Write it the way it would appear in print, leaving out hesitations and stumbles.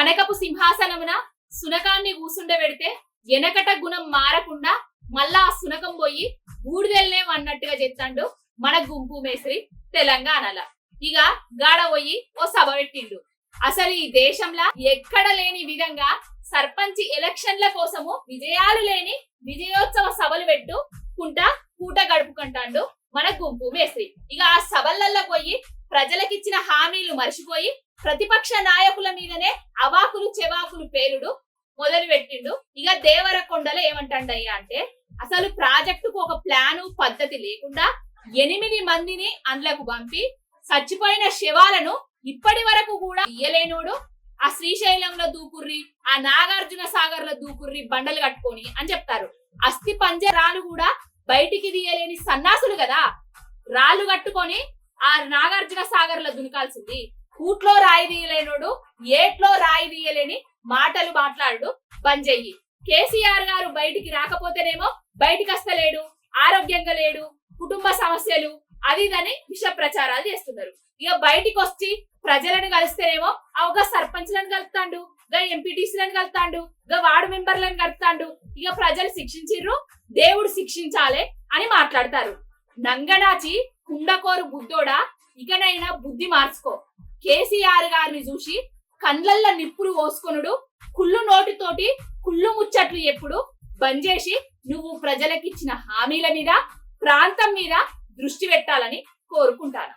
కనకపు సింహాసనమున సునకాన్ని కూసుండబెడితే ఎనకట గుణం మారకుండా మళ్ళా ఆ సునకం పోయి బూడిదెల్లేం అన్నట్టుగా చెప్తాండు మన గుంపు మేస్త్రి తెలంగాణలో. ఇక గాడ పోయి ఓ సభ పెట్టిండు. అసలు ఈ దేశంలో ఎక్కడ లేని విధంగా సర్పంచ్ ఎలక్షన్ల కోసము విజయాలు లేని విజయోత్సవ సభలు పెట్టుకుంటా పూట గడుపుకుంటాండు మన గుంపు మేస్త్రి. ఇక ఆ సభలలో పోయి ప్రజలకిచ్చిన హామీలు మర్చిపోయి ప్రతిపక్ష నాయకుల మీదనే అవాకులు చెవాకులు పేలుడు మొదలు పెట్టిండు. ఇక దేవరకొండలో ఏమంటాడయ్యా అంటే అసలు ప్రాజెక్టుకు ఒక ప్లాను పద్ధతి లేకుండా 8 మందిని అందులకు పంపి చచ్చిపోయిన శవాలను ఇప్పటి వరకు కూడా ఇయ్యలేనోడు ఆ శ్రీశైలంలో దూకుర్రి, ఆ నాగార్జున సాగర్ లో దూకుర్రి బండలు కట్టుకొని అని చెప్తారు. అస్థి పంజరాలు కూడా బయటికి తీయలేని సన్నాసులు కదా, రాళ్ళు కట్టుకొని ఆ నాగార్జున సాగర్ లో దునకాల్సింది. కూట్లో రాయి తీయలేనోడు ఏట్లో రాయి తీయలేని మాటలు మాట్లాడు బంజయ్యి. కేసీఆర్ గారు బయటికి రాకపోతేనేమో బయటికి వస్తలేడు, ఆరోగ్యంగా లేడు, కుటుంబ సమస్యలు అది ఇదని విష ప్రచారాలు చేస్తున్నారు. ఇక బయటికి వచ్చి ప్రజలను కలిస్తేనేమో ఒక సర్పంచ్లను కలుపుతాండు, గా ఎంపీటీసీలను కలుపుతాండు, గా వార్డు మెంబర్లను కలుపుతాండు. ఇక ప్రజలు శిక్షించిర్రు, దేవుడు శిక్షించాలే అని మాట్లాడతారు. నంగనాచి కుండకోరు బుద్ధోడా, ఇకనైనా బుద్ధి మార్చుకో. కేసీఆర్ గారిని చూసి కండ్లల్ల నిప్పులు పోసుకొనుడు, కుళ్ళు నోటితోటి కుళ్ళు ముచ్చట్లు ఎప్పుడు బంజేసి నువ్వు ప్రజలకిచ్చిన హామీల మీద ప్రాంతం మీద దృష్టి పెట్టాలని కోరుకుంటాను.